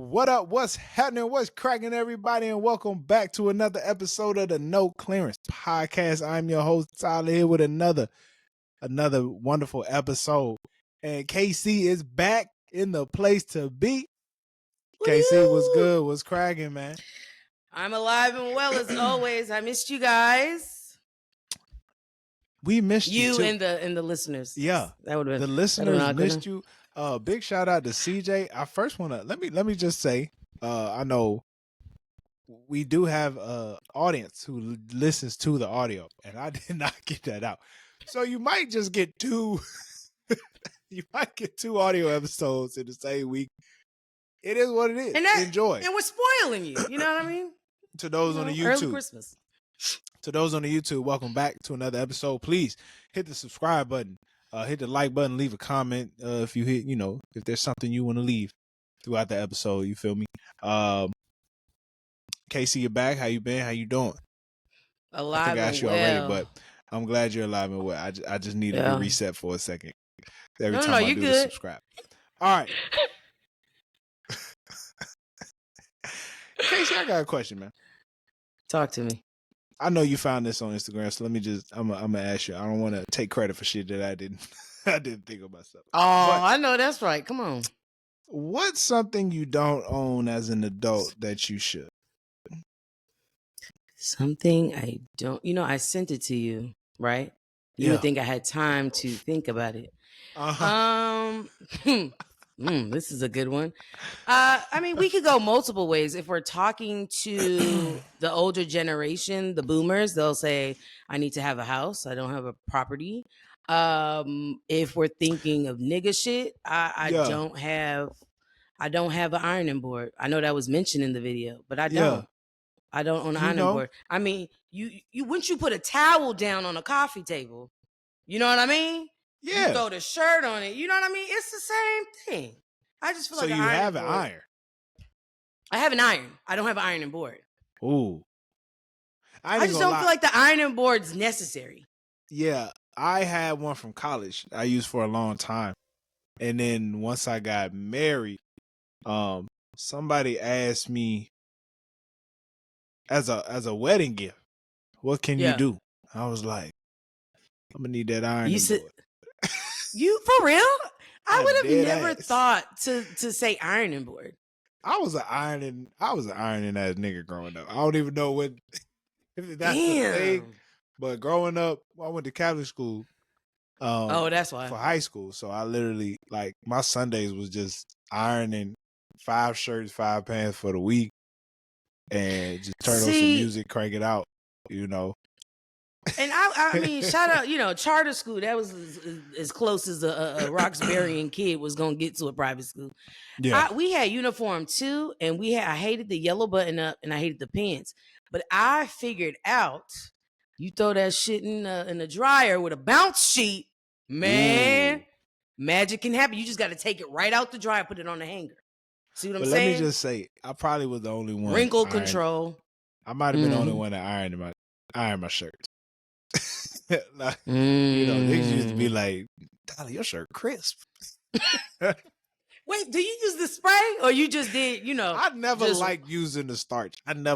What up? What's happening? What's cracking, everybody? And welcome back to another episode of the No Clearance Podcast. I'm your host, Tyler, here with another wonderful episode. And KC is back in the place to be. KC, what's good? What's cracking, man? I'm alive and well as always. I missed you guys. We missed you too. and the listeners. Yeah, that would have the listeners missed you. Big shout out to CJ. I first want to let me just say, I know we do have audience who listens to the audio, and I did not get that out. So you might just get two. You might get two audio episodes in the same week. It is what it is. Enjoy. And we're spoiling you. You know what I mean? To those on the YouTube. Early Christmas. To those on the YouTube, welcome back to another episode. Please hit the subscribe button. Hit the like button, leave a comment if you hit, if there's something you want to leave throughout the episode, you feel me? Casey, you're back. How you been? How you doing? Alive I think I asked and you well. already, but I'm glad you're alive and well. I just needed to reset for a second. Every time I do the subscribe. All right. Casey, I got a question, man. Talk to me. I know you found this on Instagram, so let me I'm gonna ask you. I don't want to take credit for shit that I didn't think of myself. Oh, but I know that's right. Come on. What's something you don't own as an adult that you should? Something I don't. I sent it to you, right? You would think I had time to think about it. This is a good one. I mean, we could go multiple ways. If we're talking to the older generation, the boomers, they'll say, I need to have a house. I don't have a property. If we're thinking of nigga shit, I don't have an ironing board. I know that was mentioned in the video, but I don't. Yeah. I don't own an ironing board. I mean, you once you put a towel down on a coffee table, you know what I mean? Yeah. You throw the shirt on it. You know what I mean? It's the same thing. I just feel like an iron. So you have an iron? I have an iron. I don't have an ironing board. Ooh. I just don't feel like the ironing board's necessary. Yeah. I had one from college I used for a long time. And then once I got married, somebody asked me as a wedding gift, what can you do? I was like, I'm going to need that ironing board. You for real? I would have never thought to say ironing board. I was an ironing ass nigga growing up. I don't even know if that's the thing. But growing up, I went to Catholic school. That's why. For high school. So I literally, my Sundays was just ironing 5 shirts, 5 pants for the week. And just turn on some music, crank it out, And I mean, shout out, charter school. That was as close as a Roxbury kid was gonna get to a private school. Yeah, we had uniform too, and I hated the yellow button up, and I hated the pants. But I figured out, you throw that shit in the dryer with a bounce sheet, man, magic can happen. You just got to take it right out the dryer, put it on the hanger. See what I'm saying? Let me just say, I probably was the only one. Wrinkle control. I might have been the only one that ironed my shirts. Niggas used to be like, Tyler, your shirt crisp. Wait, do you use the spray or you just did, I never liked using the starch. I just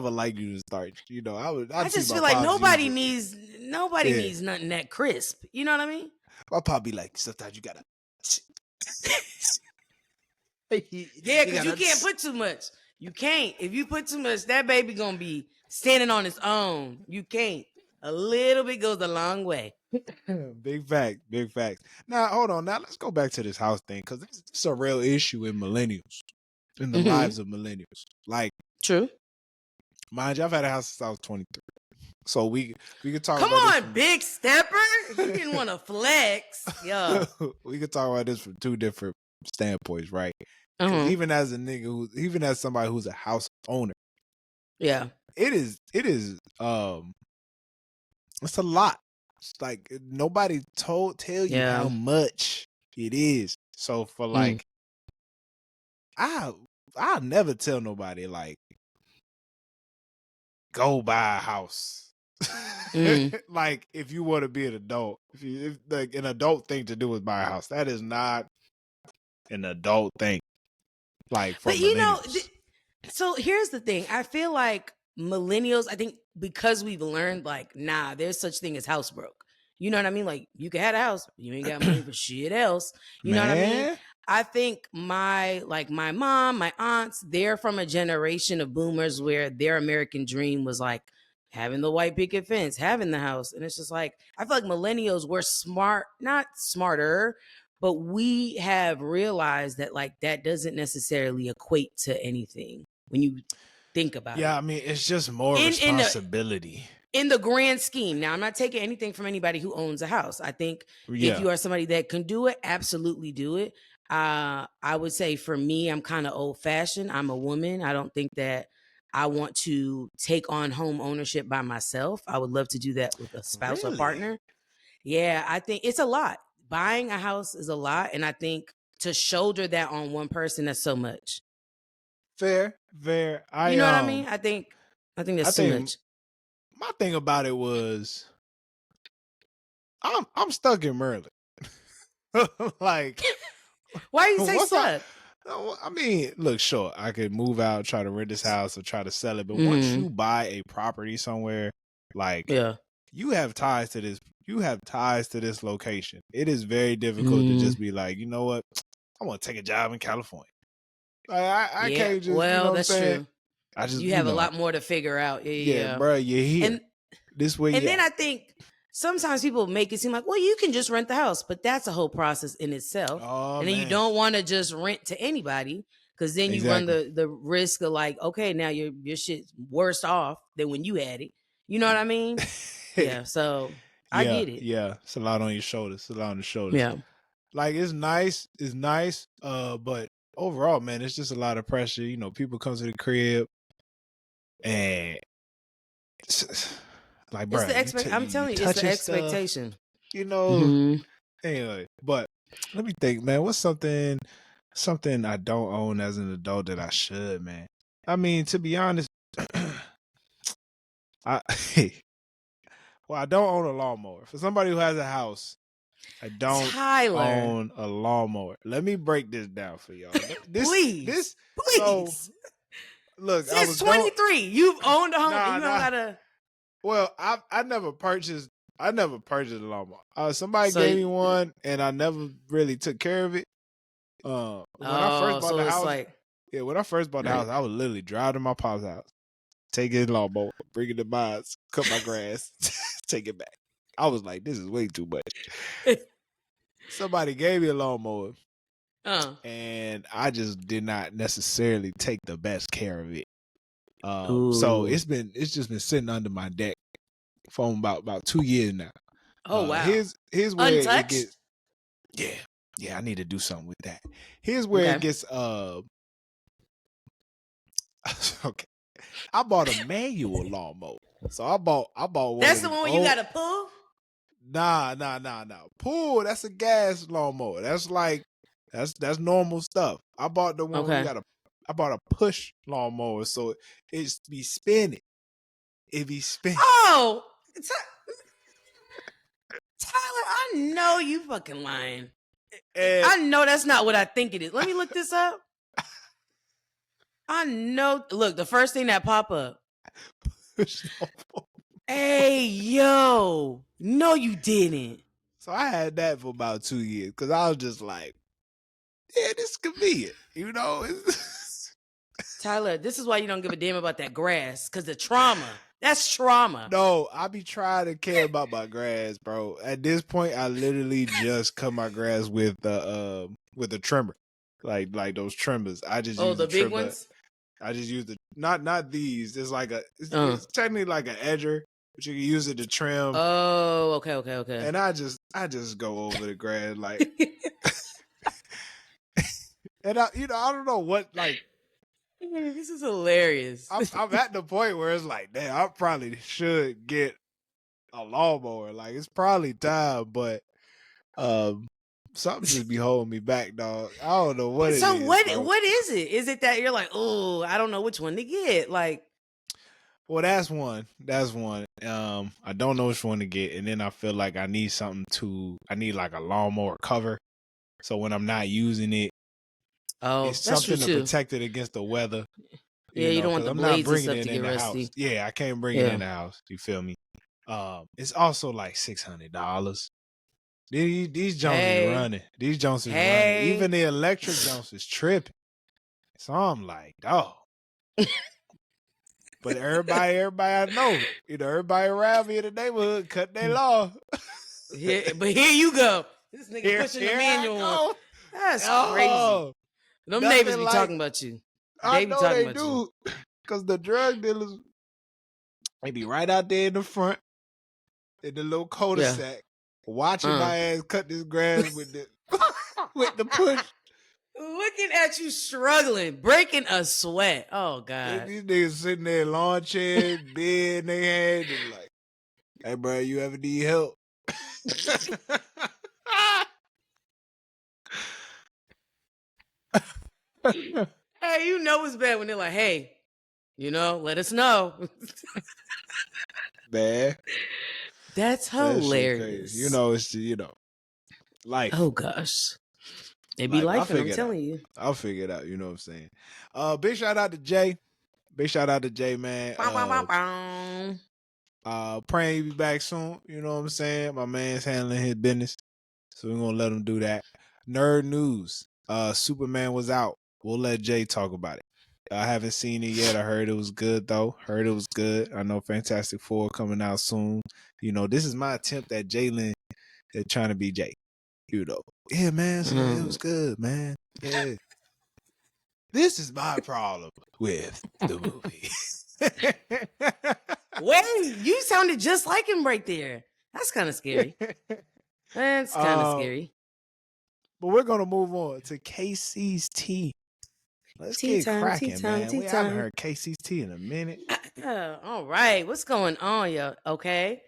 feel like nobody needs nothing that crisp. You know what I mean? I'll probably be like, sometimes you gotta. Yeah, because you can't put too much. You can't. If you put too much, that baby gonna be standing on its own. You can't. A little bit goes a long way. Big fact. Now, hold on. Now, let's go back to this house thing, because this is a real issue in millennials, in the lives of millennials. True. Mind you, I've had a house since I was 23. So we could talk Come about on, big stepper. You didn't want to flex. Yeah. We could talk about this from 2 different standpoints, right? Even as somebody who's a house owner. Yeah. It is it's a lot. It's like nobody tell you how much it is. So for I'll never tell nobody go buy a house. If you want to be an adult, if an adult thing to do is buy a house, that is not an adult thing. But So here's the thing. I feel like millennials, I think because we've learned like, nah, there's such thing as house broke. You know what I mean? Like you can have a house, but you ain't got money for shit else. You know what I mean? Man, I think my mom, my aunts, they're from a generation of boomers where their American dream was like having the white picket fence, having the house. And it's just like, I feel like millennials were smart, not smarter, but we have realized that like that doesn't necessarily equate to anything when you think about yeah, it. I mean, it's just more In the responsibility. in the grand scheme. Now, I'm not taking anything from anybody who owns a house. I think if Yeah, you are somebody that can do it, absolutely do it. I would say for me, I'm kind of old fashioned. I'm a woman. I don't think that I want to take on home ownership by myself. I would love to do that with a spouse or really. partner. Yeah, I think it's a lot. Buying a house is a lot. And I think to shoulder that on one person, that's so much. Fair, fair. You know what I mean? I think I that's too think much. my thing about it was I'm stuck in Maryland. Like, Why you say once I, stuck? no, I mean, look, sure, I could move out, try to rent this house, or try to sell it. But once Hmm. you buy a property somewhere, like Yeah. you have ties to this. You have ties to this location. It is very difficult to Mm, just be like, you know what? I want to take a job in California. Like, I yeah. can't just, you know Well, what I'm that's saying? true. I just, You have a lot more to figure out. Yeah, yeah, yeah, yeah. bro, you're here. And This way and you then at. I think sometimes people make it seem like, well, you can just rent the house, but that's a whole process in itself. Oh And then you man, don't want to just rent to anybody because then you run exactly. the risk of like, okay, now your shit's worse off than when you had it. You know what I mean? Yeah. So I Yeah, get it. yeah. It's a lot on your shoulders. It's a lot on the shoulders. Yeah. Like it's nice. But overall, man, it's just a lot of pressure. You know, people come to the crib and like, It's bro, the expect. I'm you telling you, it's the touching stuff. expectation. You know. Hmm. Anyway, but let me think, man. What's something I don't own as an adult that I should, man? I mean, to be honest, I well, I don't own a lawnmower. For somebody who has a house, I don't Tyler, own a lawnmower. Let me break this down for y'all. please, So please. look, I Since was going 23, you've owned a home and nah you don't nah. gotta. Well, I never purchased a lawnmower. Somebody So, gave me one and I never really took care of it. When I first bought so the it's house, like, yeah, when I first bought the right. house, I would literally drive to my pop's house, take his lawnmower, bring it to mine, cut my grass, take it back. I was like, this is way too much. Somebody gave me a lawnmower uh, and I just did not necessarily take the best care of it. So ooh. it's just been sitting under my deck for about 2 years now. Oh, wow. Here's where it Untouched? gets yeah, I need to do something with that. Here's where it Okay. gets okay. I bought a manual lawnmower. So I bought one That's of the them one where you old gotta pull? nah. Pool, that's a gas lawnmower. That's like that's normal stuff. I bought the one where Okay. I bought a push lawnmower, so it's be spinning. It be spinning. Oh, Tyler, I know you fucking lying. And I know that's not what I think it is. Let me look this up. I know. Look, the first thing that pop up. push lawnmower. Hey, yo. No, you didn't. So I had that for about 2 years because I was just like, yeah, this is convenient. You know? Tyler, this is why you don't give a damn about that grass. Cause the trauma. That's trauma. No, I be trying to care about my grass, bro. At this point, I literally just cut my grass with a trimmer, like those trimmers. I just Oh, use the the big trimmer. ones? I just use the not these. It's like Uh. it's technically like an edger, but you can use it to trim. Oh, okay. And I just go over the grass like, and I don't know what like. This is hilarious. I'm at the point where it's like, damn, I probably should get a lawnmower. Like it's probably time, but um, something just be holding me back, dog. I don't know what it So is, bro. what is it? Is it that you're like, oh, I don't know which one to get? Like, Well, that's one. That's one. I don't know which one to get, and then I feel like I need I need like a lawnmower cover. So when I'm not using it, oh, it's that's true something to too. protect it against the weather. Yeah, you don't want because the I'm not blades and bringing stuff it to in get the house. rusty. Yeah, I can't bring it Yeah. in the house. You feel me? It's also like $600. These Jones is Hey, running. These Jones is running. Even hey. the electric Jones is tripping. So I'm like, oh. But everybody I know, everybody around me in the neighborhood cut their law. But here you go. This nigga pushing the Here I manual on. go. That's crazy. Oh, Them neighbors nothing be like talking about you. I They be know talking they about you. do, because the drug dealers, they be right out there in the front in the little Yeah. cul-de-sac, watching my ass cut this grass with the with the push. Looking at you struggling, breaking a sweat. Oh And God. these niggas sitting there in lawn chairs, beer in their hand, and like, hey, bro, you ever need help? Hey, you know it's bad when they're like, hey, let us know. Man, That's that shit crazy. hilarious. It's life. Oh gosh. They be Life. I'll life, and I'm figure it out. telling you. I'll figure it out. You know what I'm saying? Big shout out to Jay. Big shout out to Jay, man. Bow, bow, bow, bow. Praying he be back soon. You know what I'm saying? My man's handling his business, so we're gonna let him do that. Nerd news. Superman was out. We'll let Jay talk about it. I haven't seen it yet. I heard it was good though. Heard it was good. I know Fantastic Four coming out soon. This is my attempt at Jalen at trying to be Jay. Yeah, man. So it was good, man. Yeah. This is my problem with the movie. Wait, you sounded just like him right there. That's kind of scary. That's kind of scary. But we're gonna move on to KC's tea. Let's get cracking, man. We haven't heard KC's tea in a minute. All right. What's going on, y'all? Okay.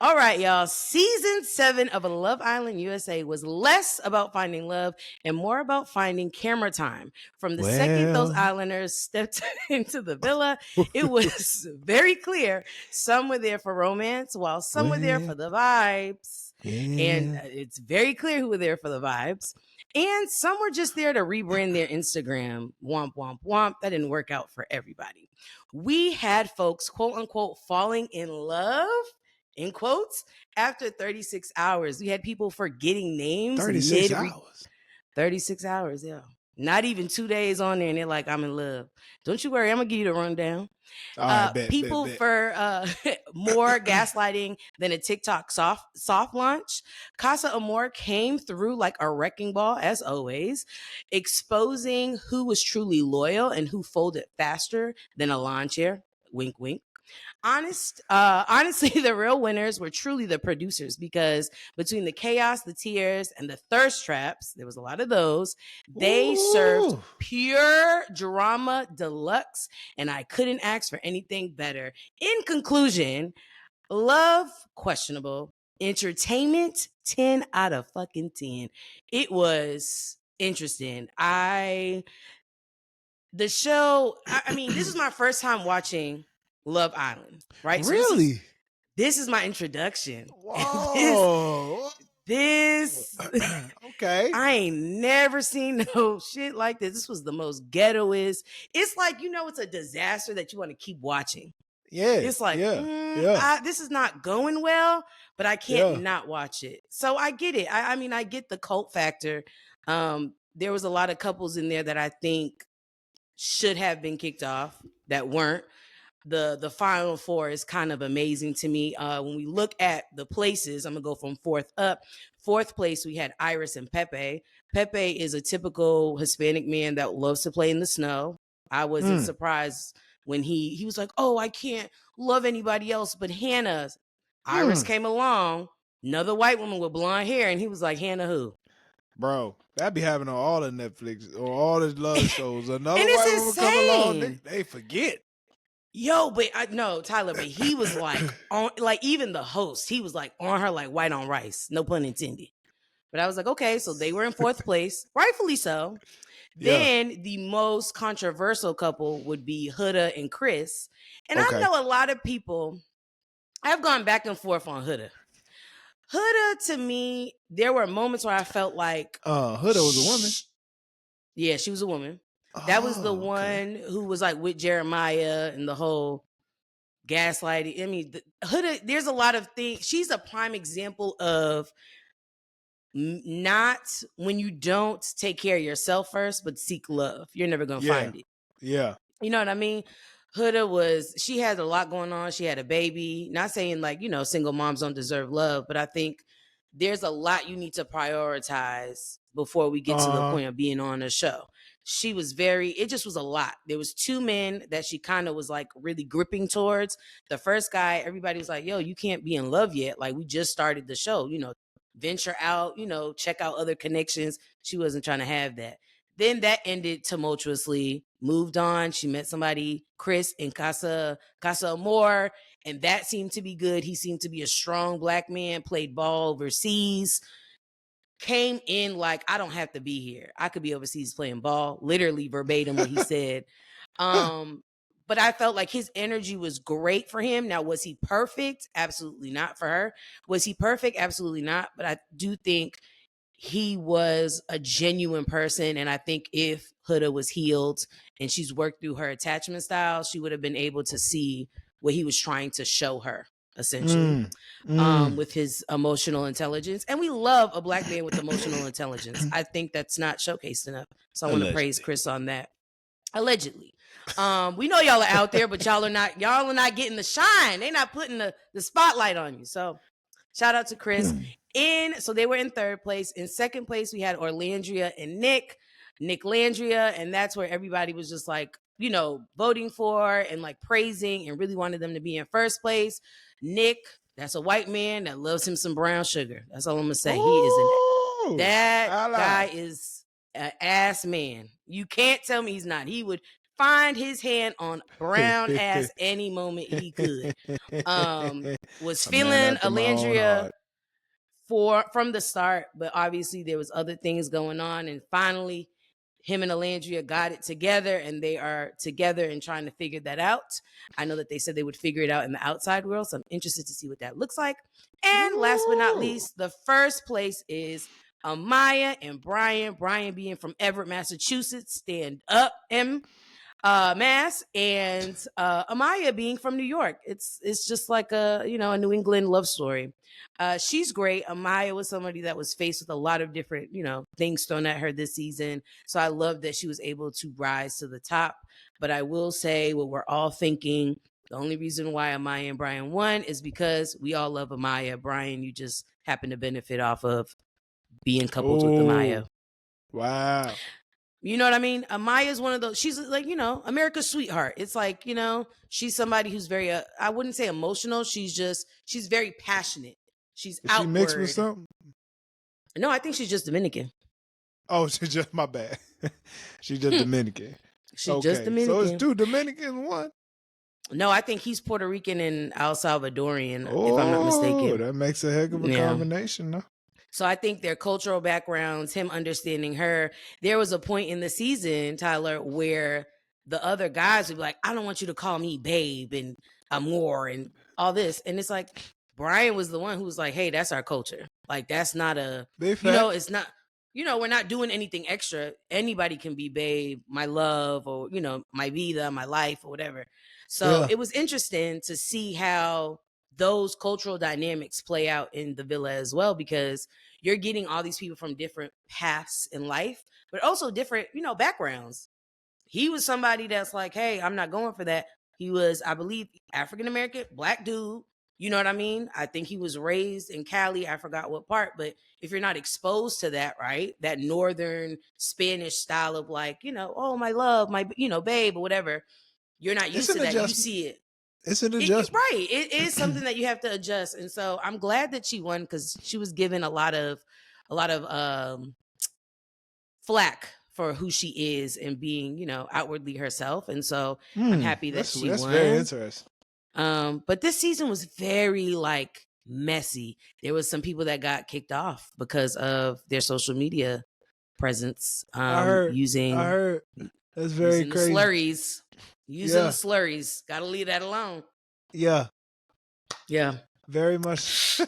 All right, y'all. Season 7 of Love Island USA was less about finding love and more about finding camera time. From the second those islanders stepped into the villa, it was very clear some were there for romance while some were there for the vibes. And it's very clear who were there for the vibes. And some were just there to rebrand their Instagram. Womp, womp, womp. That didn't work out for everybody. We had folks, quote unquote, falling in love, in quotes, after 36 hours. We had people forgetting names. 36 hours. 36 hours, yeah. Not even 2 days on there, and they're like, I'm in love. Don't you worry, I'm going to give you the rundown. All right, People bet. for more gaslighting than a TikTok soft launch. Casa Amor came through like a wrecking ball, as always, exposing who was truly loyal and who folded faster than a lawn chair. Wink, wink. Honestly, the real winners were truly the producers, because between the chaos, the tears, and the thirst traps, there was a lot of those. They served pure drama deluxe, and I couldn't ask for anything better. In conclusion, love questionable, entertainment 10 out of fucking 10. It was interesting. The show, I mean, this is my first time watching Love Island, right? Really? So this is my introduction. Whoa. This okay. I ain't never seen no shit like this. This was the most ghettoist. It's like, it's a disaster that you want to keep watching. Yeah. It's like, this is not going well, but I can't not watch it. So I get it. I mean, I get the cult factor. There was a lot of couples in there that I think should have been kicked off that weren't. The final four is kind of amazing to me. When we look at the places, I'm gonna go from fourth up. Fourth place, we had Iris and Pepe. Pepe is a typical Hispanic man that loves to play in the snow. I wasn't surprised when he was like, oh, I can't love anybody else but Hannah. Iris came along, another white woman with blonde hair, and he was like, Hannah who? Bro, that be happening on all the Netflix or all the love shows. Another and white woman come along, they forget. Yo, but Tyler, but he was like on, like, even the host, he was like on her like white on rice, no pun intended. But I was like, okay, so they were in fourth place, rightfully so. Then the most controversial couple would be Huda and Chris. And I know a lot of people, I've gone back and forth on Huda. Huda, to me, there were moments where I felt like Huda was a woman. Yeah, she was a woman. That was the Oh, okay. one who was like with Jeremiah and the whole gaslighting. I mean, Huda, there's a lot of things. She's a prime example of not when you don't take care of yourself first, but seek love. You're never going to Yeah. find it. Yeah. You know what I mean? She had a lot going on. She had a baby. Not saying like, single moms don't deserve love, but I think there's a lot you need to prioritize before we get to the Uh-huh. point of being on a show. It just was a lot. There was two men that she kind of was like really gripping towards. The first guy, everybody was like, yo, you can't be in love yet. Like we just started the show, venture out, check out other connections. She wasn't trying to have that. Then that ended tumultuously. Moved on. She met somebody, Chris in Casa Amor, and that seemed to be good. He seemed to be a strong black man, played ball overseas, came in like, I don't have to be here. I could be overseas playing ball, literally verbatim what he said. But I felt like his energy was great for him. Now, was he perfect? Absolutely not for her. Was he perfect? Absolutely not. But I do think he was a genuine person. And I think if Huda was healed and she's worked through her attachment style, she would have been able to see what he was trying to show her, essentially, with his emotional intelligence. And we love a black man with emotional intelligence. I think that's not showcased enough. So I want to praise Allegedly. Chris on that. Allegedly. We know y'all are out there, but y'all are not getting the shine. They're not putting the spotlight on you. So shout out to Chris. So they were in third place. In second place, we had Orlandria and Nick Landria, and that's where everybody was just like, voting for and like praising and really wanted them to be in first place. Nick, that's a white man that loves him some brown sugar. That's all I'm gonna say. That guy is an ass man. You can't tell me he's not. He would find his hand on brown ass any moment he could. Was feeling Alandria from the start, but obviously there was other things going on, and finally him and Alandria got it together, and they are together and trying to figure that out. I know that they said they would figure it out in the outside world, so I'm interested to see what that looks like. And last but not least, the first place is Amaya and Brian. Brian being from Everett, Massachusetts. Stand up, Mass, and Amaya being from New York. It's just like a New England love story. She's great. Amaya was somebody that was faced with a lot of different things thrown at her this season. So I love that she was able to rise to the top. But I will say what we're all thinking. The only reason why Amaya and Brian won is because we all love Amaya. Brian, you just happen to benefit off of being coupled with Amaya. Wow. You know what I mean? Amaya's one of those, she's like, America's sweetheart. It's like, she's somebody who's very, I wouldn't say emotional. She's very passionate. She's Is outward. she mixed with something? No, I think she's just Dominican. Oh, she's just, my bad. She's just Dominican. She's just Dominican. So it's two Dominicans, one? No, I think he's Puerto Rican and El Salvadorian, if I'm not mistaken. Oh, that makes a heck of a combination, though. So I think their cultural backgrounds, him understanding her. There was a point in the season, Tyler, where the other guys would be like, I don't want you to call me babe and amor and all this. And it's like, Brian was the one who was like, hey, that's our culture. Like, that's not it's not, we're not doing anything extra. Anybody can be babe, my love, or, my vida, my life, or whatever. So it was interesting to see how those cultural dynamics play out in the villa as well, because you're getting all these people from different paths in life, but also different, backgrounds. He was somebody that's like, hey, I'm not going for that. He was, I believe, African-American, black dude. You know what I mean? I think he was raised in Cali. I forgot what part, but if you're not exposed to that, right? That northern Spanish style of like, oh, my love, my, babe or whatever. You're not used to that. You see it. It's an adjustment. Right. It is something that you have to adjust. And so I'm glad that she won, because she was given a lot of flack for who she is and being, outwardly herself. And so I'm happy that she won. That's very interesting. But this season was very like messy. There was some people that got kicked off because of their social media presence. I heard. That's very using crazy. The slurries. Using the slurries. Gotta leave that alone. Yeah. Yeah. Very much.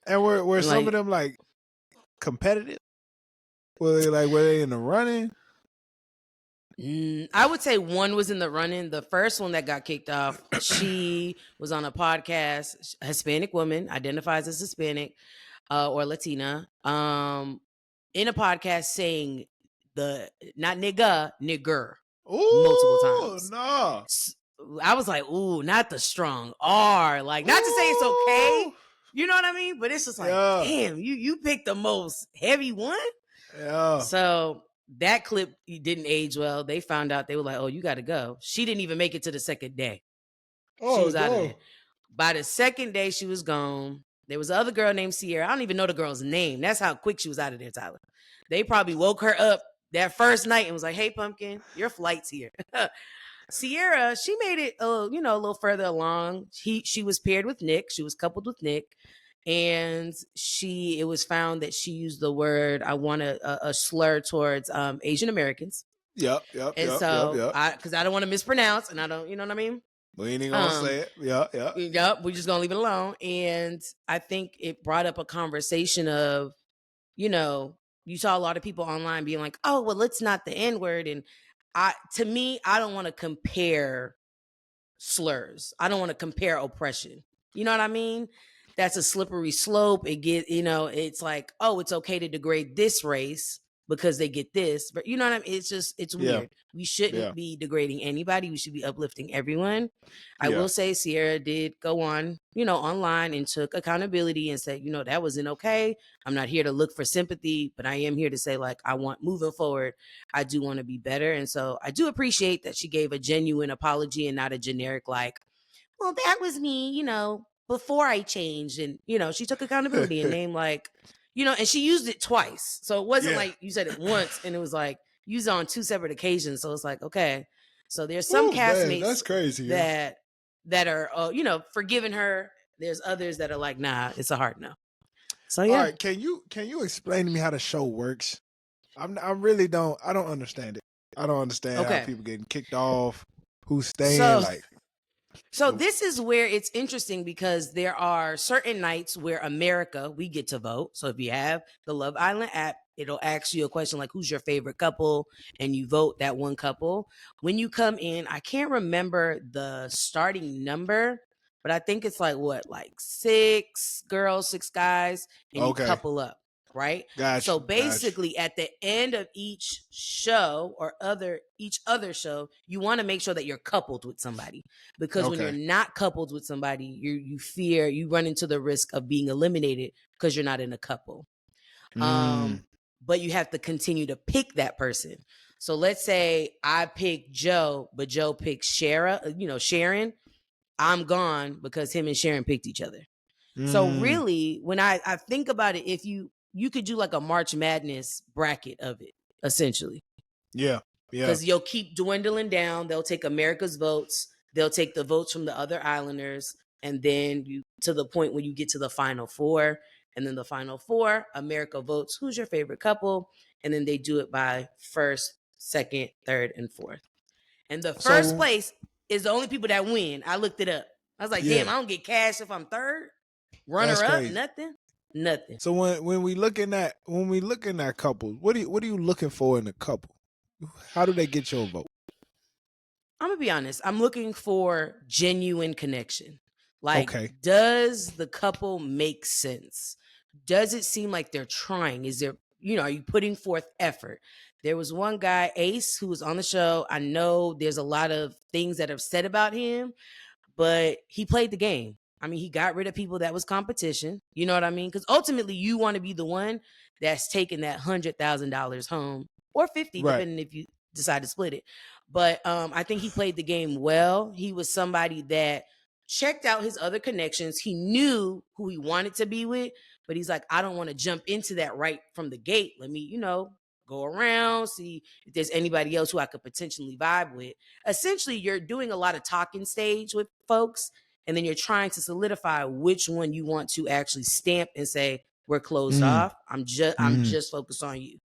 And were some of them like competitive? Were they in the running? I would say one was in the running. The first one that got kicked off, she was on a podcast, a Hispanic woman, identifies as Hispanic or Latina, in a podcast saying the not nigger multiple Ooh, times. no. I was like, ooh, not the strong R. Like, not to say it's okay. Ooh. You know what I mean? But it's just like, Yeah. damn, you picked the most heavy one. Yeah. So that clip didn't age well. They found out, they were like, oh, you got to go. She didn't even make it to the second day. She Oh was out of there. no. By the second day, she was gone. There was another girl named Sierra. I don't even know the girl's name. That's how quick she was out of there, Tyler. They probably woke her up that first night and was like, hey, Pumpkin, your flight's here. Sierra, she made it a little further along. She was paired with Nick. She was coupled with Nick. And it was found that she used the word, I want a slur towards Asian Americans. Yep. And so because I don't want to mispronounce, and I don't, you know what I mean? We ain't gonna say it. Yeah. Yep, we're just gonna leave it alone. And I think it brought up a conversation of, you saw a lot of people online being like, oh, well, it's not the N-word. And to me, I don't want to compare slurs. I don't want to compare oppression. You know what I mean? That's a slippery slope. It's like, oh, it's okay to degrade this race because they get this. But you know what I mean? It's Yeah. weird. We shouldn't be degrading anybody. We should be uplifting everyone. I Yeah. will say Sierra did go on, online and took accountability and said, that wasn't okay. I'm not here to look for sympathy, but I am here to say, like, moving forward, I do want to be better. And so I do appreciate that she gave a genuine apology and not a generic, like, well, that was me, before I changed. And, she took accountability and named, like, and she used it twice. So it wasn't like you said it once and it was like used on two separate occasions. So it's like, okay. So there's some castmates, man, that's crazy, that are, forgiving her. There's others that are like, nah, it's a hard no. So yeah. All right, can you explain to me how the show works? I don't understand it. I don't understand how people getting kicked off, who's staying, So this is where it's interesting because there are certain nights where we get to vote. So if you have the Love Island app, it'll ask you a question like, who's your favorite couple? And you vote that one couple. When you come in, I can't remember the starting number, but I think it's like 6 girls, 6 guys, and you couple up. Right. Gotcha. So basically at the end of each show or each other show, you want to make sure that you're coupled with somebody, because when you're not coupled with somebody, you run into the risk of being eliminated because you're not in a couple. But you have to continue to pick that person. So let's say I pick Joe, but Joe picks Sharon. I'm gone because him and Sharon picked each other. So really, when I think about it, if you could do like a March Madness bracket of it, essentially. Yeah. Because you'll keep dwindling down. They'll take America's votes. They'll take the votes from the other islanders. And then to the point when you get to the final 4. And then the final 4, America votes who's your favorite couple. And then they do it by first, second, third, and fourth. And the first place is the only people that win. I looked it up. I was like, damn, I don't get cash if I'm third. Runner up, nothing. So when we looking at couples, what are you looking for in a couple? How do they get your vote? I'm gonna be honest. I'm looking for genuine connection. Like, does the couple make sense? Does it seem like they're trying? Is there, are you putting forth effort? There was one guy, Ace, who was on the show. I know there's a lot of things that are said about him, but he played the game. I mean, he got rid of people that was competition. You know what I mean? Because ultimately, you want to be the one that's taking that $100,000 home, or 50, depending if you decide to split it. But I think he played the game well. He was somebody that checked out his other connections. He knew who he wanted to be with, but he's like, I don't want to jump into that right from the gate. Let me, go around, see if there's anybody else who I could potentially vibe with. Essentially, you're doing a lot of talking stage with folks, and then you're trying to solidify which one you want to actually stamp and say, we're closed off. I'm just focused on you.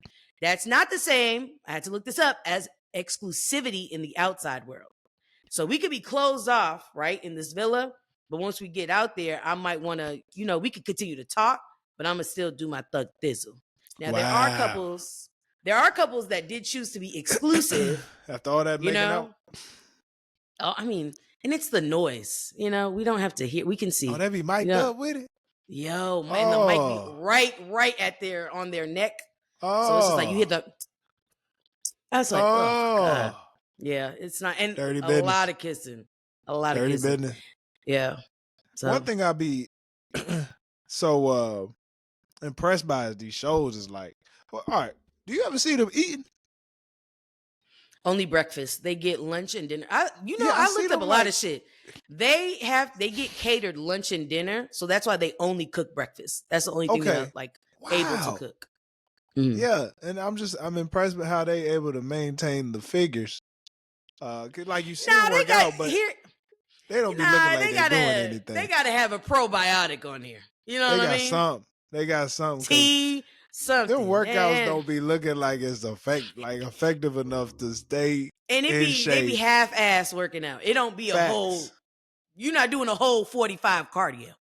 That's not the same, I had to look this up, as exclusivity in the outside world. So we could be closed off, right, in this villa, but once we get out there, I might want to, we could continue to talk, but I'm going to still do my thug thizzle. Now, there are couples There are couples that did choose to be exclusive. After all that You making out. know? Oh, I mean, and it's the noise. You know, we don't have to hear. We can see. Oh, they be mic'd up with it. Yo, and the mic be right at on their neck. So it's just like you hit the. I was like, oh God. Yeah, it's not, and dirty a business. lot of kissing, a lot dirty of kissing. business. Yeah. So one thing I be so impressed by is these shows is like, well, all right, do you ever see them eating? Only breakfast. They get lunch and dinner. I looked up a lot of shit. They get catered lunch and dinner, so that's why they only cook breakfast. That's the only thing they're like able to cook. Mm. Yeah, and I'm impressed with how they able to maintain the figures. Like you see them work out, but they don't be looking like they're doing anything. They gotta have a probiotic on here. You know what I mean? They got something. Tea, something. Them workouts don't be looking like it's effective enough to stay and in shape. They be half-ass working out. It don't be a whole. You're not doing a whole 45 cardio.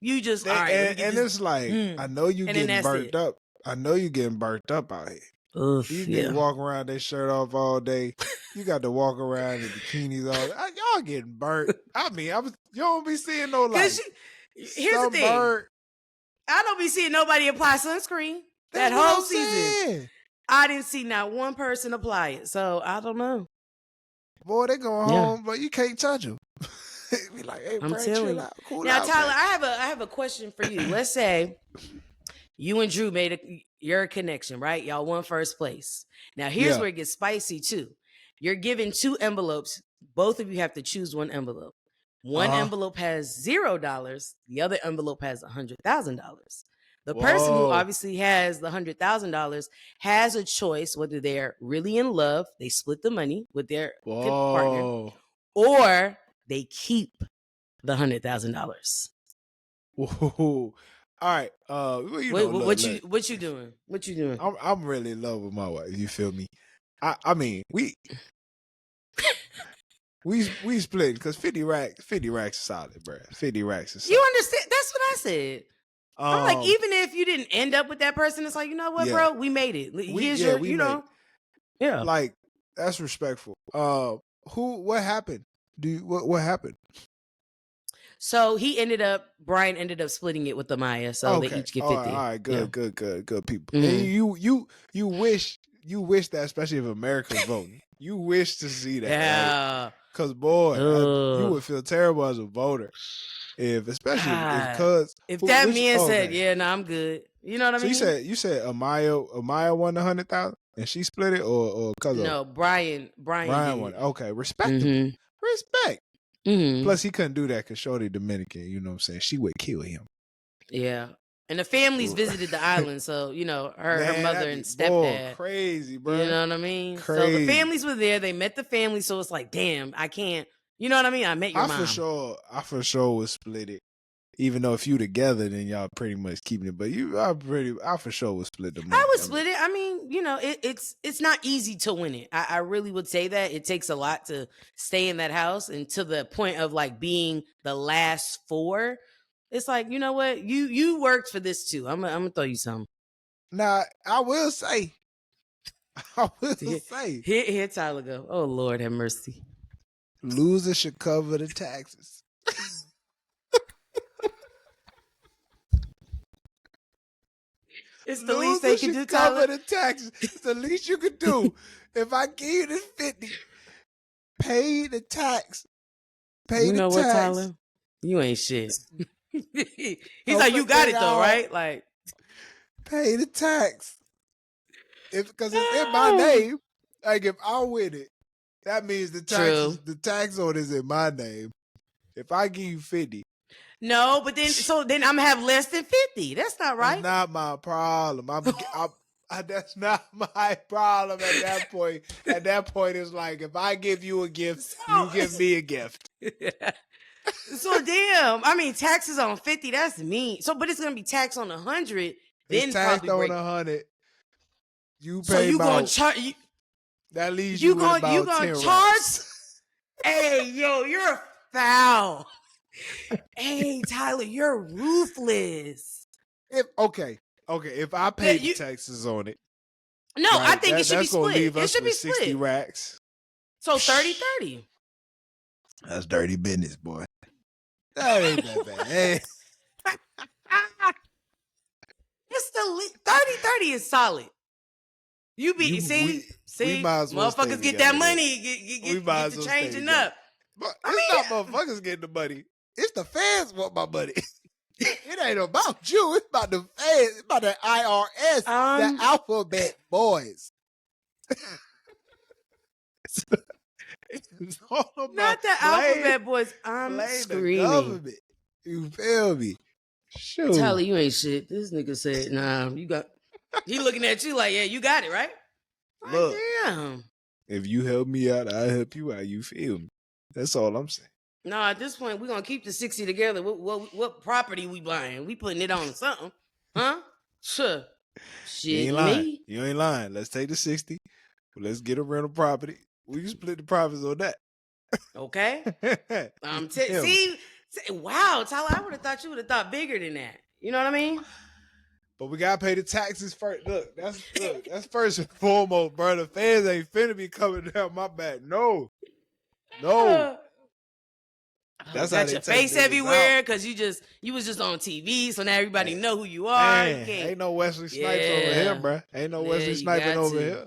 You just all right. And it's like I know you getting burnt up. I know you getting burnt up out here. Oof, you get walk around their shirt off all day. You got to walk around in bikinis all day. Y'all getting burnt. I mean, you don't be seeing no like. Here's the thing. I don't be seeing nobody apply sunscreen that whole season. I didn't see not one person apply it, so I don't know. Boy, they going home, but you can't touch them. Be like, hey, I'm Brad, telling you. Cool now, out, Tyler, I have a question for you. Let's say you and Drew made your connection, right? Y'all won first place. Now, here's where it gets spicy too. You're given 2 envelopes. Both of you have to choose one envelope. One envelope has $0. The other envelope has $100,000. The person who obviously has the $100,000 has a choice whether they're really in love, they split the money with their partner, or they keep the $100,000. Whoa. All right. What you doing? What you doing? I'm really in love with my wife. You feel me? I mean, we split because 50 racks is solid, bro. 50 racks is solid. You understand? That's what I said. I'm like, even if you didn't end up with that person, it's like, you know what, bro? We made it. Here's yeah. Like, that's respectful. What happened? What happened? So Brian ended up splitting it with Amaya, so they each get 50. All right, good people. Mm-hmm. And you wish that, especially if America's voting, you wish to see that, right? Because boy, you would feel terrible as a voter if that man said, "Yeah, no, I'm good." You know what I mean? So you said Amaya won the 100,000 and she split it, or because no, Brian won. Okay, respect. Mm-hmm. Plus, he couldn't do that because Shorty Dominican. You know what I'm saying? She would kill him. Yeah. And the families visited the island, so her mother and stepdad. Crazy, bro. You know what I mean? Crazy. So the families were there. They met the family, so it's like, damn, I can't. You know what I mean? I met your mom. I for sure would split it. Even though if you together, then y'all pretty much keeping it. But I for sure would split the money. I would split it. I mean, it's not easy to win it. I really would say that it takes a lot to stay in that house, and to the point of like being the last 4. It's like, you know what? You worked for this too. I'm gonna throw you something. Now, I will say. Here Tyler go. Oh, Lord have mercy. Losers should cover the taxes. It's the least they can do, Tyler. Cover the taxes. It's the least you can do. If I give you this 50, pay the tax. You know what, Tyler? You ain't shit. He's like, you got it though, right? Like, pay the tax. Because it's in my name. Like, if I win it, that means the tax on is in my name. If I give you 50. No, but then I'm gonna have less than 50. That's not right. That's not my problem. That's not my problem at that point. At that point, it's like, if I give you a gift, you give me a gift. So damn, I mean, taxes on 50, that's mean. So, but it's gonna be tax on 100. It's taxed on 100. You pay so you gonna charge? That leaves you with about 10 charge? Hey, yo, you're foul. Hey, Tyler, you're ruthless. If I pay the taxes on it. No, I think it should be That's gonna split. leave It us should be with 60 split. racks. So 30-30. That's dirty business, boy. That ain't that bad. Hey. It's the 30-30 is solid. You be see, we might as well stay motherfuckers get together, that then. money, We might get as the well stay changing together. up. But I it's mean, not motherfuckers getting the money. It's the fans want my money. It ain't about you. It's about the fans. It's about the IRS, the alphabet boys. It's all about not the alphabet boys. I'm screaming. The government. You feel me? Shoot. Tyler, you ain't shit. This nigga said, nah, you got. He looking at you like, yeah, you got it, right? Look, like, damn. If you help me out, I'll help you out. You feel me? That's all I'm saying. No, at this point, we're gonna keep the 60 together. What property we buying? We putting it on something. Huh? Sure. Shit, You ain't lying. me. You ain't lying. Let's take the 60. Let's get a rental property. We can split the profits on that. Okay. See, wow, Tyler, I would have thought you would have thought bigger than that. You know what I mean? But we gotta pay the taxes first. Look, that's first and foremost, bro. The fans ain't finna be coming down my back. No. That's how your face everywhere because you was just on TV, so now everybody know who you are. Man, ain't no Wesley Snipes over here, bro. Ain't no Wesley Sniping over here.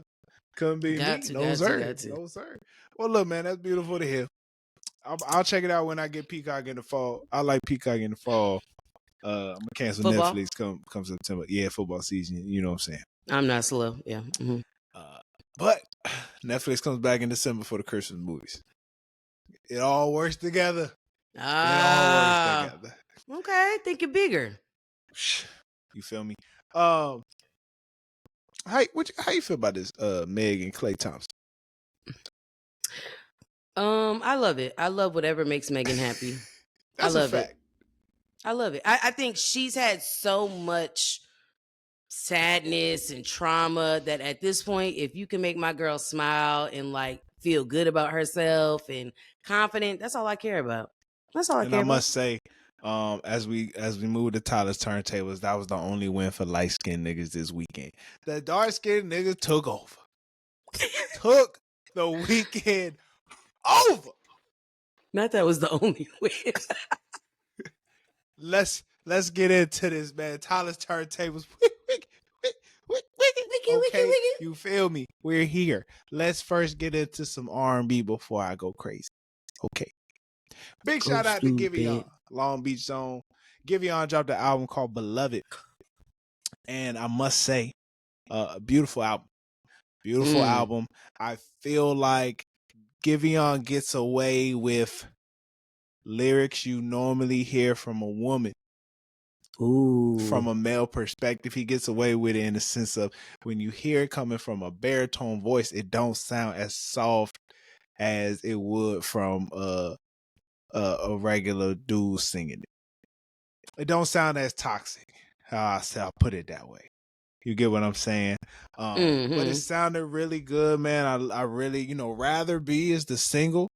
Couldn't be me. No sir. No sir. Well, look, man, that's beautiful to hear. I'll check it out when I get Peacock in the fall. I like Peacock in the fall. I'm gonna cancel football? Netflix come September. Yeah, football season. You know what I'm saying? I'm not slow. Yeah. Mm-hmm. But Netflix comes back in December for the Christmas movies. It all works together. It all works together. Okay, think it bigger. You feel me? How you feel about this? Meg and Klay Thompson. I love it. I love whatever makes Megan happy. That's I love a fact. it. I love it. I think she's had so much sadness and trauma that at this point, if you can make my girl smile and like feel good about herself and confident, that's all I care about. That's all I care about. And I must say, as we move to Tyler's turntables, that was the only win for light skinned niggas this weekend. The dark skinned niggas took over. Took the weekend over. Not that was the only win. Let's get into this, man. Tyler's turntables. Okay, you feel me? We're here. Let's first get into some R&B before I go crazy. Okay. Big shout out to Givion, Long Beach Zone. Givion dropped an album called Beloved. And I must say, a beautiful album. Beautiful album. I feel like Givion gets away with lyrics you normally hear from a woman. Ooh. From a male perspective, he gets away with it in the sense of when you hear it coming from a baritone voice, it don't sound as soft as it would from a regular dude singing it. It don't sound as toxic. I'll put it that way. You get what I'm saying? But it sounded really good, man. I really, Rather Be is the single.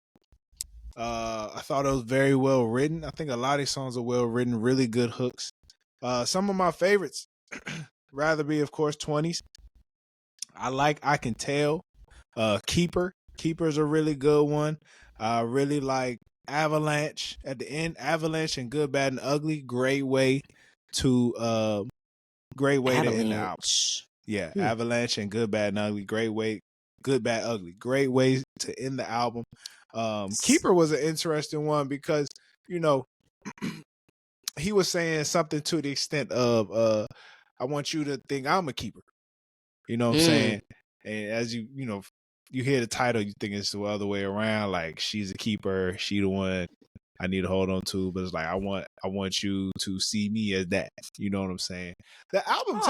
I thought it was very well written. I think a lot of these songs are well written, really good hooks. Some of my favorites, Rather Be, of course, 20s. I Can Tell. Keeper's a really good one. I really like Avalanche at the end. Avalanche and Good, Bad, and Ugly. Great way to end the album. Yeah, Avalanche and Good, Bad, and Ugly. Great way. Good, Bad, Ugly. Great way to end the album. Keeper was an interesting one because, he was saying something to the extent of, I want you to think I'm a keeper. You know what I'm saying? And as you hear the title, you think it's the other way around. Like, she's a keeper. She the one I need to hold on to. But it's like, I want you to see me as that. You know what I'm saying? The album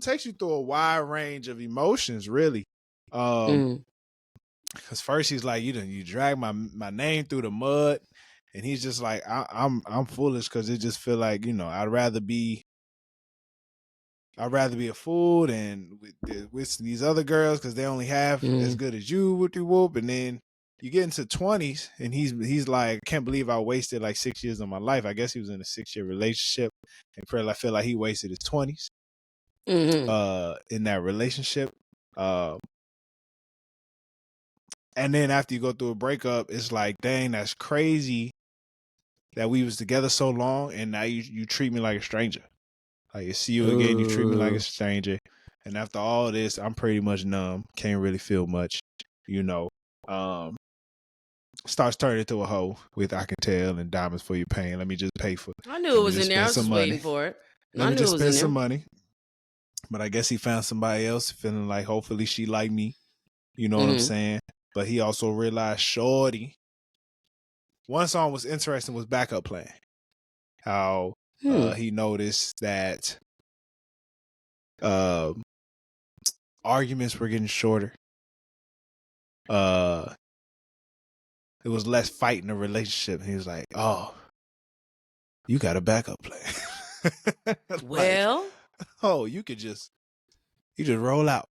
takes you through a wide range of emotions, really. Because first he's like, you drag my name through the mud. And he's just like, I'm foolish because it just feel like, I'd rather be a fool than with these other girls because they only have as good as you with your whoop. And then you get into 20s and he's like, can't believe I wasted like 6 years of my life. I guess he was in a 6-year relationship and I feel like he wasted his 20s. in that relationship. And then after you go through a breakup, it's like, dang, that's crazy that we was together so long, and now you treat me like a stranger. Like, you see you again, you treat me like a stranger. And after all this, I'm pretty much numb. Can't really feel much, you know. Starts turning into a hoe with I can tell and diamonds for your pain. Let me just pay for it. I knew Let it me was just in there. I spend was some just money. waiting for it. Let I me knew just it was spend in some there. money. But I guess he found somebody else, feeling like hopefully she like me. You know what I'm saying? But he also realized shorty. One song was interesting, was Backup Plan. How he noticed that arguments were getting shorter. It was less fight in the relationship. And he was like, oh, you got a backup plan. Well, like, oh, you just roll out.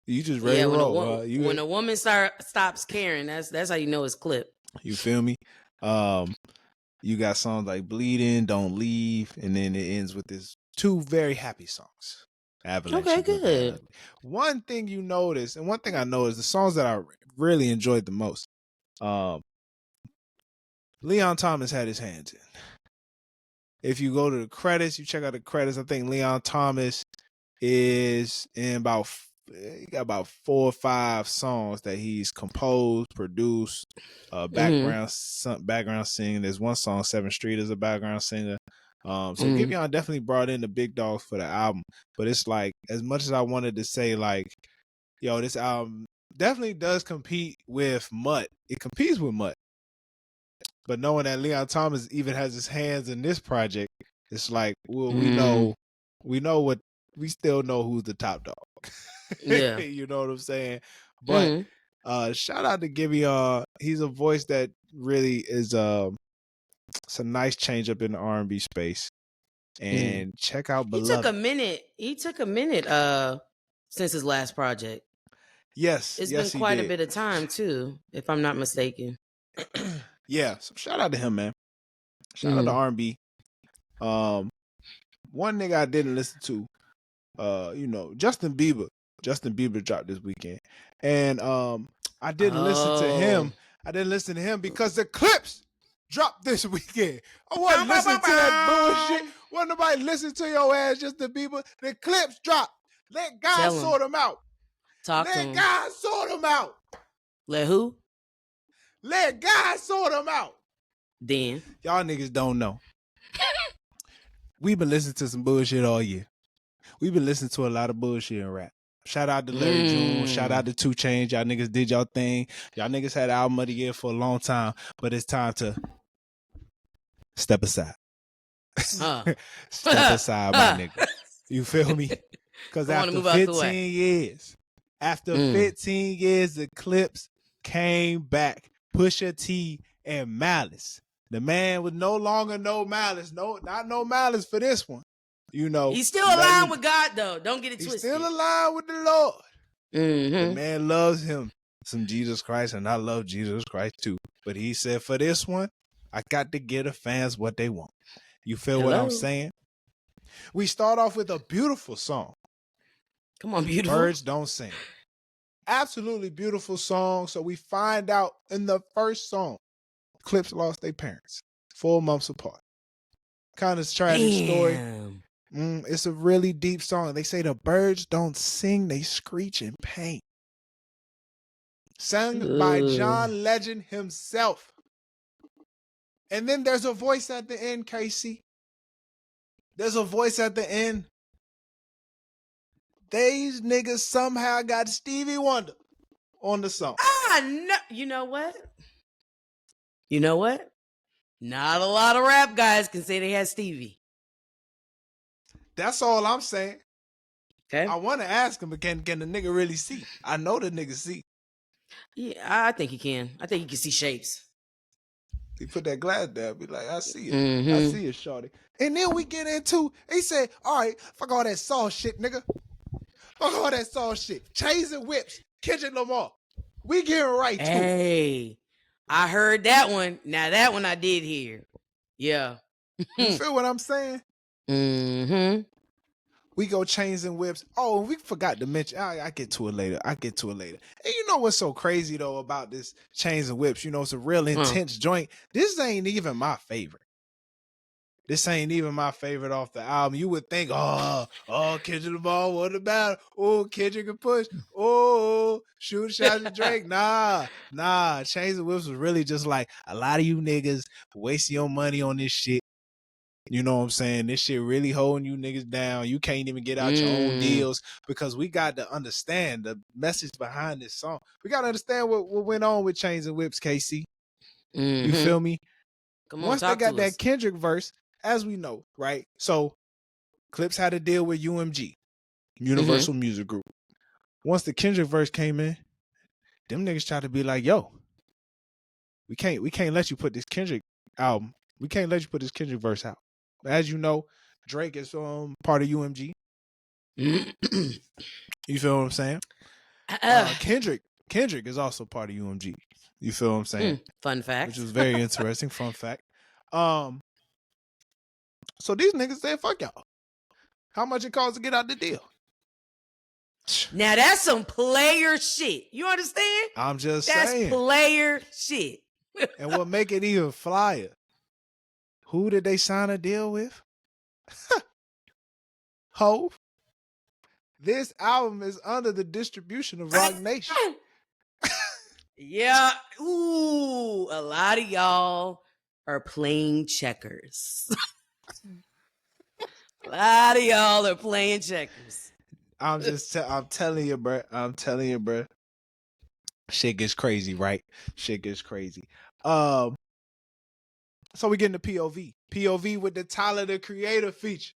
You just ready yeah. to When roll. when a woman stops caring, that's how you know it's clip. You feel me? You got songs like Bleeding, Don't Leave, and then it ends with this 2 very happy songs. Avalanche. Okay, good. One thing you notice, and one thing I noticed, the songs that I really enjoyed the most, Leon Thomas had his hands in. If you go to the credits, you check out the credits, I think Leon Thomas is in he got about 4 or 5 songs that he's composed, produced, background singing. There's one song, 7th Street, is a background singer. So Givion definitely brought in the big dogs for the album. But it's like, as much as I wanted to say, like, yo, this album definitely does compete with Mutt. It competes with Mutt. But knowing that Leon Thomas even has his hands in this project, it's like, well, we still know who's the top dog. Yeah. You know what I'm saying? But shout out to Givion. He's a voice that really is it's a nice change up in the R&B space. And check out Beloved. He took a minute since his last project. Yes. It's been quite a bit of time too, if I'm not mistaken. Yeah. So shout out to him, man. Shout out to R&B. One nigga I didn't listen to, Justin Bieber. Justin Bieber dropped this weekend. And I didn't listen to him. I didn't listen to him because the Clipse dropped this weekend. I wasn't listening to that bullshit. Wasn't nobody listening to your ass, Justin Bieber. The Clipse dropped. Let God sort them out. Let God sort them out. Let who? Let God sort them out. Then. Y'all niggas don't know. We've been listening to some bullshit all year. We've been listening to a lot of bullshit in rap. Shout out to Larry June. Shout out to 2 Chainz. Y'all niggas did y'all thing. Y'all niggas had album of the year for a long time, but it's time to step aside. Step aside, my nigga. You feel me? Because after 15 years, the Clipse came back. Pusha T and Malice. The man with no longer no malice. Not no malice for this one. You know, he's still aligned with God, though. Don't get it twisted. He's still aligned with the Lord. The man loves him some Jesus Christ, and I love Jesus Christ too. But he said, for this one, I got to give the fans what they want. You feel what I'm saying? We start off with a beautiful song. Come on, beautiful. Birds Don't Sing. Absolutely beautiful song. So we find out in the first song, Clipse lost their parents 4 months apart. Kind of tragic story. It's a really deep song. They say the birds don't sing, they screech in pain. Sung by John Legend himself. And then there's a voice at the end, Casey. There's a voice at the end. These niggas somehow got Stevie Wonder on the song. No. You know what? Not a lot of rap guys can say they had Stevie. That's all I'm saying. Okay. I want to ask him, but can the nigga really see? I know the nigga see. Yeah, I think he can. I think he can see shapes. He put that glass down, be like, I see it. I see it, shorty. And then we get into, he said, all right, fuck all that sauce shit, nigga. Fuck all that sauce shit. Chains and whips. Kendrick Lamar. We getting right to it. Hey, I heard that one. Now that one I did hear. Yeah. You feel what I'm saying? We go chains and whips. Oh, we forgot to mention. I get to it later. And you know what's so crazy though about this chains and whips? You know, it's a real intense joint. This ain't even my favorite. Off the album. You would think, Kendrick Lamar, what about? Oh, Kendrick can push. Oh, shoot shots at Drake. Nah. Chains and Whips was really just like a lot of you niggas wasting your money on this shit. You know what I'm saying? This shit really holding you niggas down. You can't even get out your own deals because we got to understand the message behind this song. We got to understand what went on with Chains and Whips, KC. You feel me? Come on, Once they got that Kendrick verse, as we know, right? So Clipse had to deal with UMG, Universal Music Group. Once the Kendrick verse came in, them niggas tried to be like, yo, we can't let you put this Kendrick album. We can't let you put this Kendrick verse out. As you know, Drake is part of UMG. You feel what I'm saying? Kendrick is also part of UMG. You feel what I'm saying? Fun fact. Which was very interesting. Fun fact. So these niggas said, fuck y'all. How much it costs to get out the deal? Now that's some player shit. You understand? I'm just saying. That's player shit. And what make it even flyer? Who did they sign a deal with? Hove. This album is under the distribution of Rock Nation. Yeah. Ooh, a lot of y'all are playing checkers. A lot of y'all are playing checkers. I'm telling you, bro. Shit gets crazy, right? Shit gets crazy. So we get into POV. POV with the Tyler the Creator feature.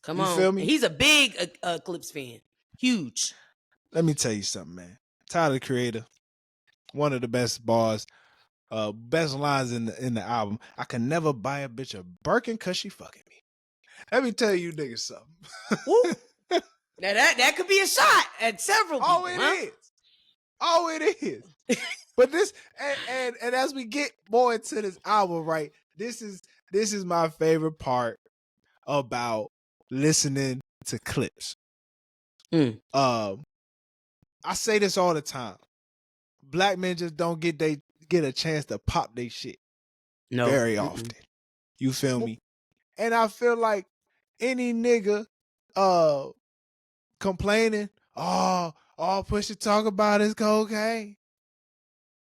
Come on. Feel me? He's a big Clipse fan. Huge. Let me tell you something, man. Tyler the Creator, one of the best bars, best lines in the album. I can never buy a bitch a Birkin cause she fucking me. Let me tell you niggas something. Now that could be a shot at several people. It is. But this and as we get more into this album, right? This is my favorite part about listening to Clipse. I say this all the time. Black men just don't get a chance to pop their shit very often. You feel me? And I feel like any nigga complaining, all Pusha talk about is cocaine.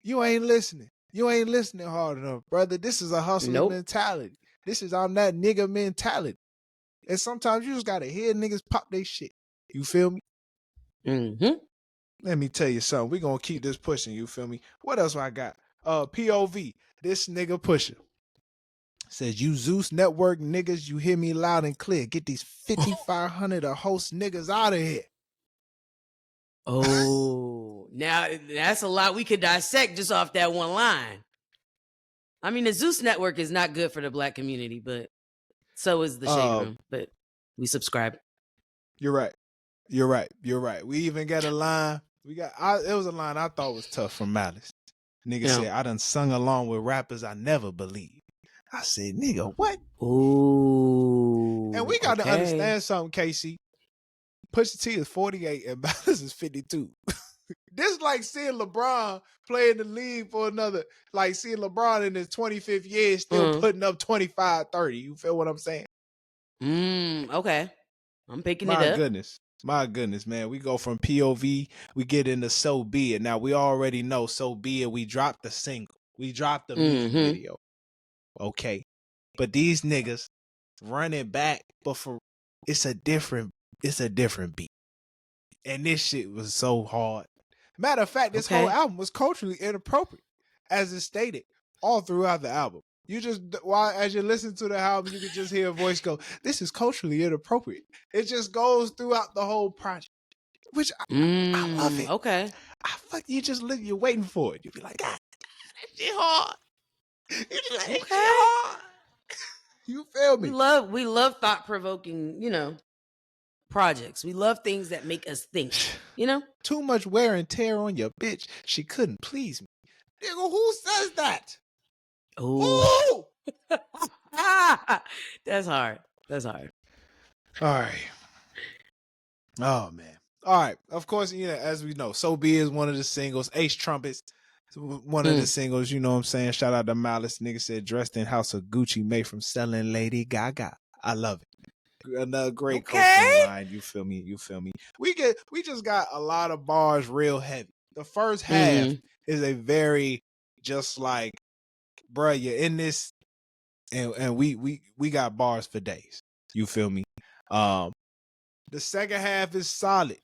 You ain't listening. You ain't listening hard enough, brother. This is a hustler mentality. This is I'm that nigga mentality. And sometimes you just gotta hear niggas pop their shit. You feel me? Let me tell you something. We gonna keep this pushing. You feel me? What else I got? POV. This nigga Pusha says, you Zeus Network niggas, you hear me loud and clear. Get these 5,500 a host niggas out of here. Oh, now that's a lot we could dissect just off that one line. I mean, the Zeus Network is not good for the Black community, but so is the Shade Room. But we subscribe. You're right. We even got a line. It was a line I thought was tough from Malice. Nigga said, I done sung along with rappers I never believed. I said, nigga, what? Ooh. And we got to understand something, Casey. Pusha T is 48 and Malice is 52. This is like seeing LeBron play in the league for another, like seeing LeBron in his 25th year still putting up 25, 30. You feel what I'm saying? Okay. I'm picking it up. My goodness, man. We go from POV, we get into So Be It. Now, we already know So Be It. We dropped the single. We dropped the music video. Okay. But these niggas run it back, but it's a different beat. And this shit was so hard. Matter of fact, this whole album was culturally inappropriate, as is stated all throughout the album. You just, as you listen to the album, you can just hear a voice go, this is culturally inappropriate. It just goes throughout the whole project, which I love it. Okay. You're waiting for it. You be like, God, that shit hard. You just like, that shit hard. You feel me? We love thought-provoking, projects. We love things that make us think, Too much wear and tear on your bitch. She couldn't please me. Nigga, who says that? Oh. That's hard. All right. Oh man. All right. Of course, as we know, So Be is one of the singles. Ace Trumpets, one of the singles. You know what I'm saying? Shout out to Malice. Nigga said dressed in House of Gucci, made from selling Lady Gaga. I love it. Another great cocaine Okay. line. You feel me? We just got a lot of bars real heavy. The first half is a very just like, bruh, you're in this, and we got bars for days. You feel me? The second half is solid.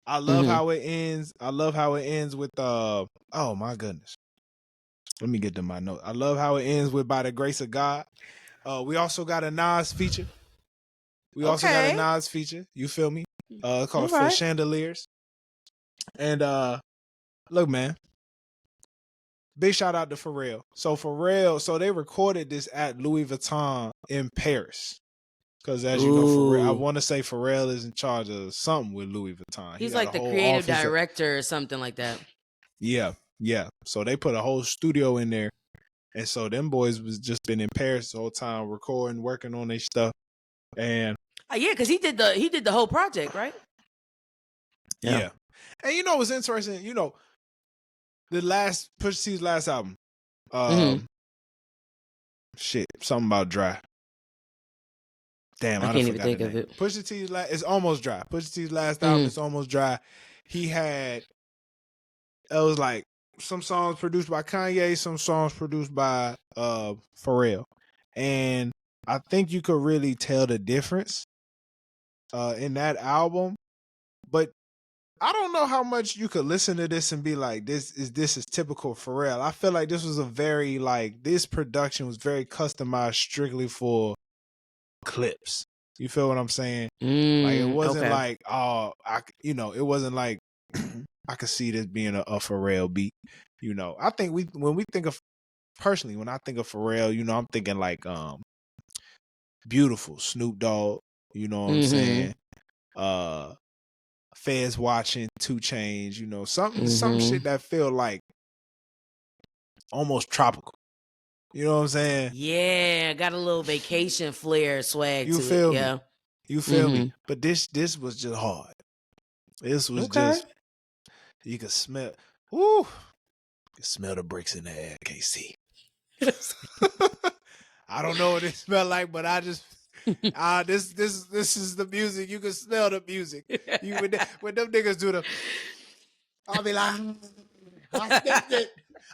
I love how it ends. I love how it ends with oh my goodness. Let me get to my note. I love how it ends with By the Grace of God. We also got a Nas feature. You feel me? Called For Chandeliers. And look, man. Big shout out to Pharrell. So they recorded this at Louis Vuitton in Paris. Because as you know, I want to say Pharrell is in charge of something with Louis Vuitton. He's like the creative director or something like that. Yeah. So they put a whole studio in there. And so them boys was just been in Paris the whole time, recording, working on their stuff. And yeah, because he did the whole project, right? Yeah. And you know what's interesting? The last Pusha T's last album. Shit, something about Dry. Damn, I can't even think of it. Pusha T's it's Almost Dry. Pusha T's last album is Almost Dry. He had, it was like some songs produced by Kanye, some songs produced by Pharrell. And I think you could really tell the difference in that album. But I don't know how much you could listen to this and be like, this is typical Pharrell. I feel like this was a very, like, this production was very customized strictly for Clipse. You feel what I'm saying? Like, it wasn't like, it wasn't like, I could see this being a Pharrell beat. I think when I think of Pharrell, I'm thinking like, Beautiful, Snoop Dogg, you know what I'm saying? Feds Watching, 2 Chainz, some shit that feel like almost tropical. You know what I'm saying? Yeah, got a little vacation flair swag to feel it. Me? Yeah. You feel me? But this was just hard. This was just, you could smell, you could smell the bricks in the air, KC. I don't know what it smelled like, but I just, this is the music. You can smell the music. When them niggas do the, I'll be like, I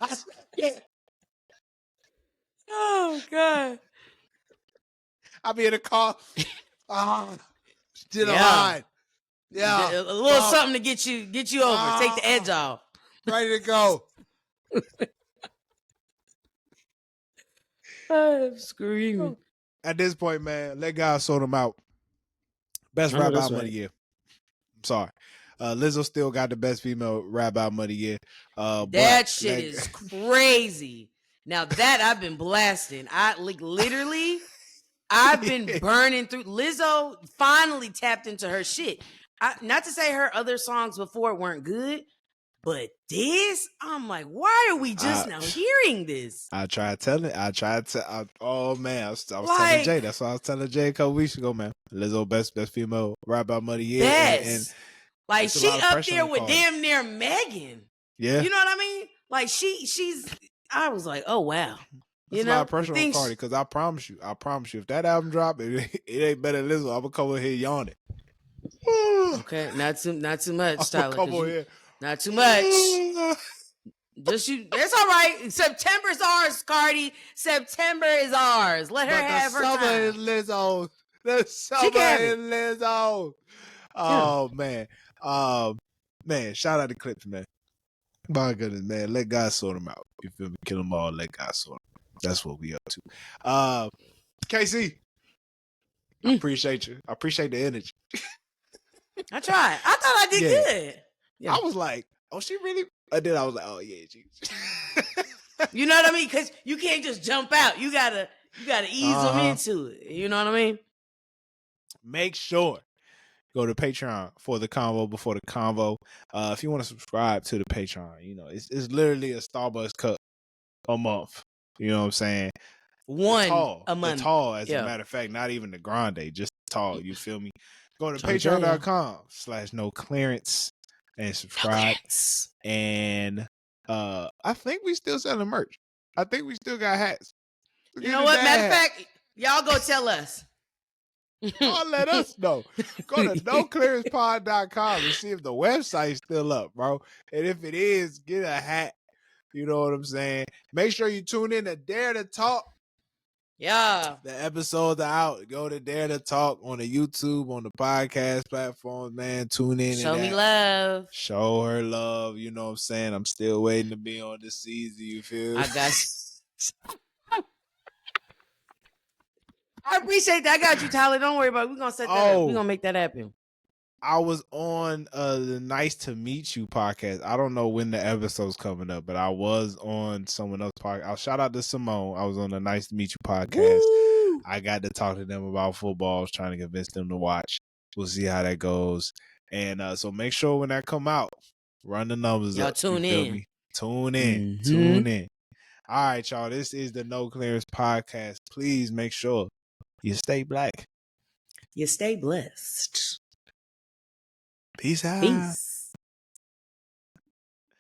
stepped it. Oh God. I'll be in the car. Did a line. Yeah. A little something to get you over. Take the edge off. Ready to go. I'm screaming. At this point, man, let God sort them out. Best rap album of the year. I'm sorry. Lizzo still got the best female rap album of the year. That shit is crazy. Now that I've been blasting, literally, I've been burning through. Lizzo finally tapped into her shit. Not to say her other songs before weren't good, but this, I'm like, why are we just now hearing this? I tried telling. Oh man, I was telling Jay. That's what I was telling Jay a couple weeks ago, man. Lizzo best female rap album of the year. And like she up there with damn near Megan. Yeah, you know what I mean? Like she's. I was like, oh wow. That's a lot of pressure on Cardi, because I promise you, if that album drop, it ain't better than Lizzo. I'm gonna come over here yawning. Okay, not too much, Tyler. Come over here. Not too much. Just you. It's all right. September's ours, Cardi. September is ours. Let her have her time. The summer is Lizzo. The summer is Lizzo. Oh man. Man, shout out to Clipse, man. My goodness, man. Let God sort them out. You feel me? Kill them all. Let God sort them out. That's what we up to. KC, I appreciate you. I appreciate the energy. I tried. I thought I did good. Yeah. I was like, oh, she really? And then I was like, oh yeah, she. You know what I mean? Because you can't just jump out. You gotta ease them into it. You know what I mean? Make sure go to Patreon for the convo before the convo. If you want to subscribe to the Patreon, it's literally a Starbucks cup a month. You know what I'm saying? One tall, a month. The tall, as a matter of fact, not even the grande, just tall. You feel me? Go to Trying to tell ya. patreon.com/noclearance and subscribe. And I think we still selling merch. I think we still got hats. You know what? Matter of fact, y'all go tell us. Y'all let us know. Go to noclearancepod.com and see if the website's still up, bro. And if it is, get a hat. You know what I'm saying? Make sure you tune in to Dare to Talk. Yeah. The episodes are out. Go to Dare to Talk on the YouTube, on the podcast platforms, man. Tune in. Show me love. Show her love. You know what I'm saying? I'm still waiting to be on this season. You feel? I got you. I appreciate that. I got you, Tyler. Don't worry about it. We're going to set that up. We're going to make that happen. I was on the Nice to Meet You podcast. I don't know when the episode's coming up, but I was on someone else's podcast. I'll shout out to Simone. I was on the Nice to Meet You podcast. Woo! I got to talk to them about football. I was trying to convince them to watch. We'll see how that goes. And so make sure when that come out, run the numbers y'all up. Tune in. Me? Tune in. Mm-hmm. Tune in. All right, y'all. This is the No Clearance podcast. Please make sure you stay black. You stay blessed. Peace out. Peace.